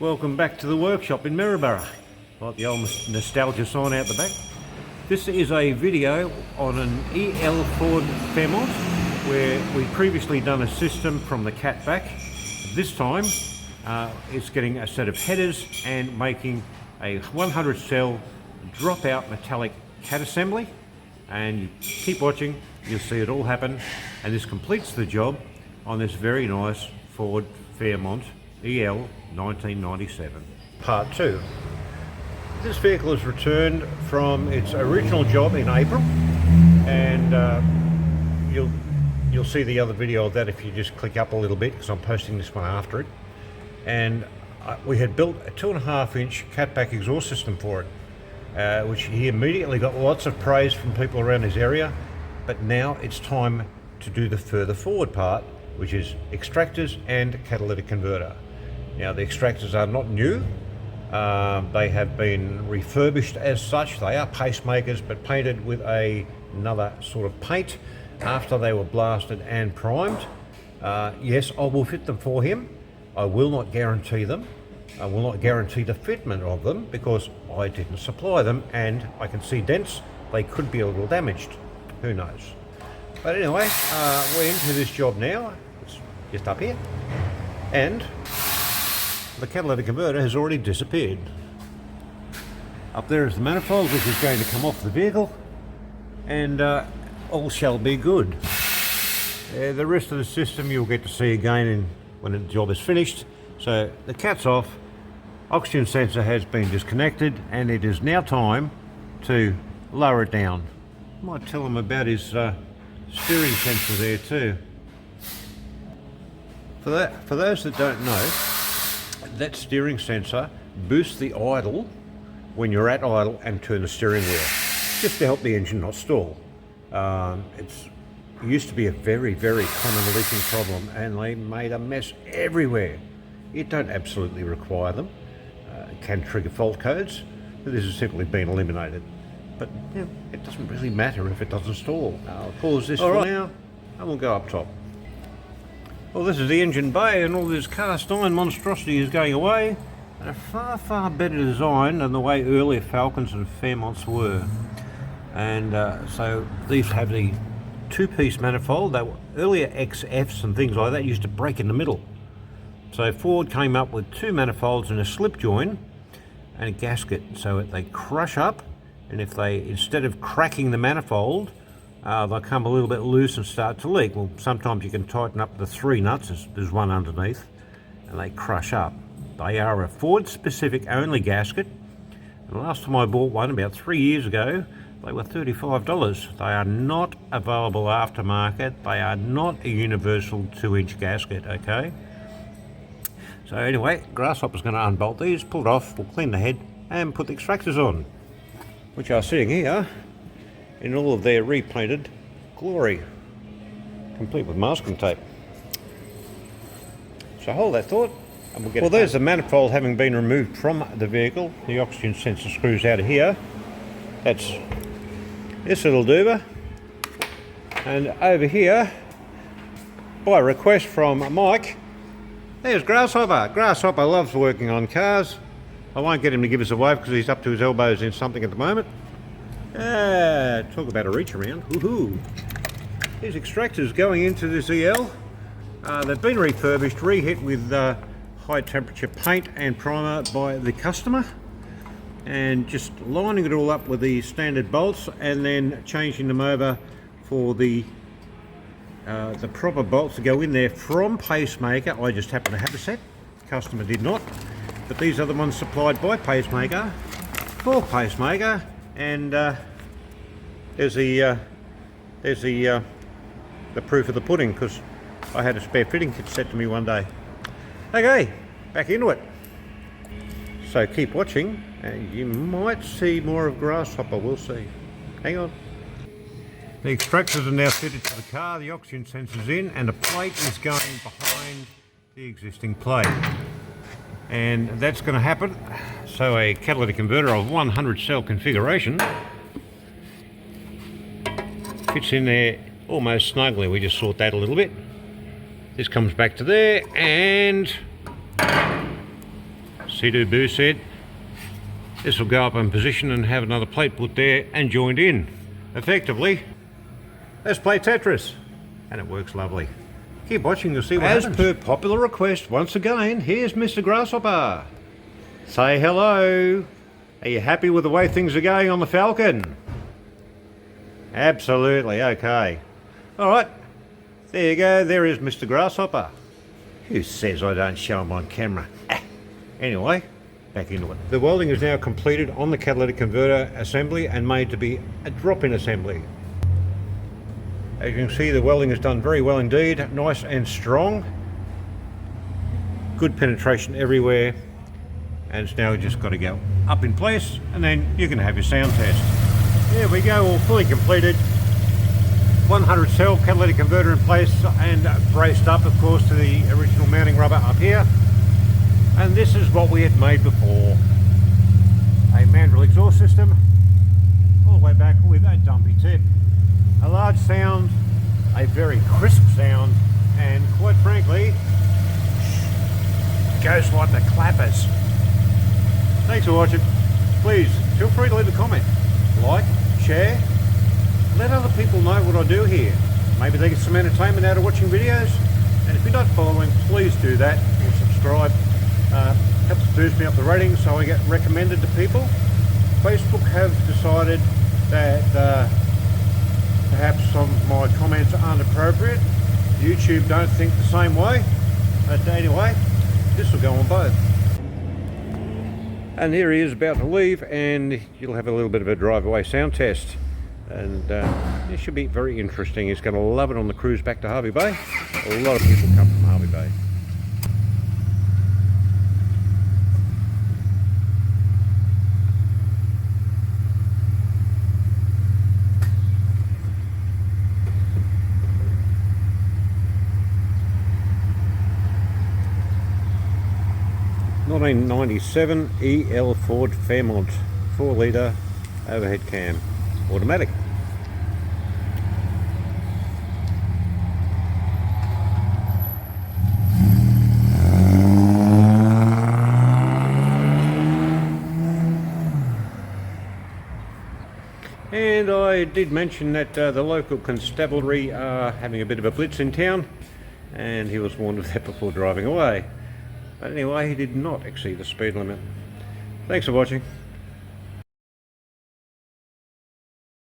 Welcome back to the workshop in Maryborough. Like the old nostalgia sign out the back. This is a video on an EL Ford Fairmont where we previously done a system from the cat back. This time it's getting a set of headers and making a 100 cell dropout metallic cat assembly, and you keep watching, you'll see it all happen, and this completes the job on this very nice Ford Fairmont EL 1997. Part 2. This vehicle is returned from its original job in April, and you'll see the other video of that if you just click up a little bit, because I'm posting this one after it. And we had built a 2.5 inch catback exhaust system for it, which he immediately got lots of praise from people around his area. But now it's time to do the further forward part, which is extractors and catalytic converter. Now the extractors are not new, they have been refurbished as such. They are pacemakers but painted with another sort of paint after they were blasted and primed. Yes, I will fit them for him. I will not guarantee them. I will not guarantee the fitment of them because I didn't supply them, and I can see dents. They could be a little damaged. Who knows? But anyway, we're into this job now. It's just up here. And the catalytic converter has already disappeared. Up there is the manifold, which is going to come off the vehicle, and all shall be good. The rest of the system you'll get to see again when the job is finished. So the cat's off, oxygen sensor has been disconnected, and it is now time to lower it down. Might tell him about his steering sensor there too. For those that don't know, that steering sensor boosts the idle when you're at idle and turn the steering wheel, just to help the engine not stall. It used to be a very, very common leaking problem, and they made a mess everywhere. It don't absolutely require them. It can trigger fault codes, but this has simply been eliminated. But you know, it doesn't really matter if it doesn't stall. I'll pause this for now, and we'll go up top. Well, this is the engine bay, and all this cast iron monstrosity is going away, and a far, far better design than the way earlier Falcons and Fairmonts were. And so these have the two-piece manifold. That earlier XFs and things like that used to break in the middle. So Ford came up with two manifolds and a slip join and a gasket, so they crush up, and if they, instead of cracking the manifold, they'll come a little bit loose and start to leak. Well, sometimes you can tighten up the three nuts, there's one underneath, and they crush up. They are a Ford specific only gasket, and the last time I bought one about 3 years ago, they were $35. They are not available aftermarket. They are not a universal 2-inch gasket, okay? So anyway, Grasshopper's going to unbolt these, pull it off, we'll clean the head and put the extractors on, which are sitting here in all of their repainted glory, complete with masking tape. So hold that thought, and we'll get. Well, there's the manifold having been removed from the vehicle. The oxygen sensor screws out of here. That's this little doober. And over here, by request from Mike, there's Grasshopper. Grasshopper loves working on cars. I won't get him to give us a wave because he's up to his elbows in something at the moment. Talk about a reach around. Woohoo! These extractors going into this EL. They've been refurbished, re-hit with high temperature paint and primer by the customer, and just lining it all up with the standard bolts, and then changing them over for the proper bolts to go in there from Pacemaker. I just happen to have a set. The customer did not, but these are the ones supplied by Pacemaker for Pacemaker. And there's the proof of the pudding, because I had a spare fitting kit sent to me one day. Okay, back into it. So keep watching, and you might see more of Grasshopper. We'll see. Hang on. The extractors are now fitted to the car. The oxygen sensor's in, and a plate is going behind the existing plate. And that's going to happen. So a catalytic converter of 100 cell configuration fits in there almost snugly. We just sort that a little bit. This comes back to there, and C2 boost set. This will go up in position and have another plate put there and joined in. Effectively, let's play Tetris. And it works lovely. Keep watching, you'll see what happens. As per popular request, once again, here's Mr. Grasshopper. Say hello. Are you happy with the way things are going on the Falcon? Absolutely, okay. Alright, there you go, there is Mr. Grasshopper. Who says I don't show him on camera? Anyway, back into it. The welding is now completed on the catalytic converter assembly and made to be a drop-in assembly. As you can see, the welding is done very well indeed, nice and strong. Good penetration everywhere. And it's now just got to go up in place, and then you can have your sound test. There we go, all fully completed. 100 cell catalytic converter in place and braced up, of course, to the original mounting rubber up here. And this is what we had made before. A Mandrel exhaust system, all the way back with a dumpy tip. A large sound, a very crisp sound, and quite frankly, goes like the clappers. Thanks for watching. Please feel free to leave a comment, like, share, let other people know what I do here. Maybe they get some entertainment out of watching videos. And if you're not following, please do that or subscribe. Helps boost me up the ratings so I get recommended to people. Facebook have decided that perhaps some of my comments aren't appropriate. YouTube don't think the same way. But anyway, this will go on both. And here he is about to leave, and you'll have a little bit of a drive-away sound test. And it should be very interesting. He's going to love it on the cruise back to Hervey Bay. A lot of people come from Hervey Bay. (1997) EL Ford Fairmont 4-litre overhead cam, automatic. And I did mention that the local constabulary are having a bit of a blitz in town, and he was warned of that before driving away. But anyway, he did not exceed the speed limit. Thanks for watching.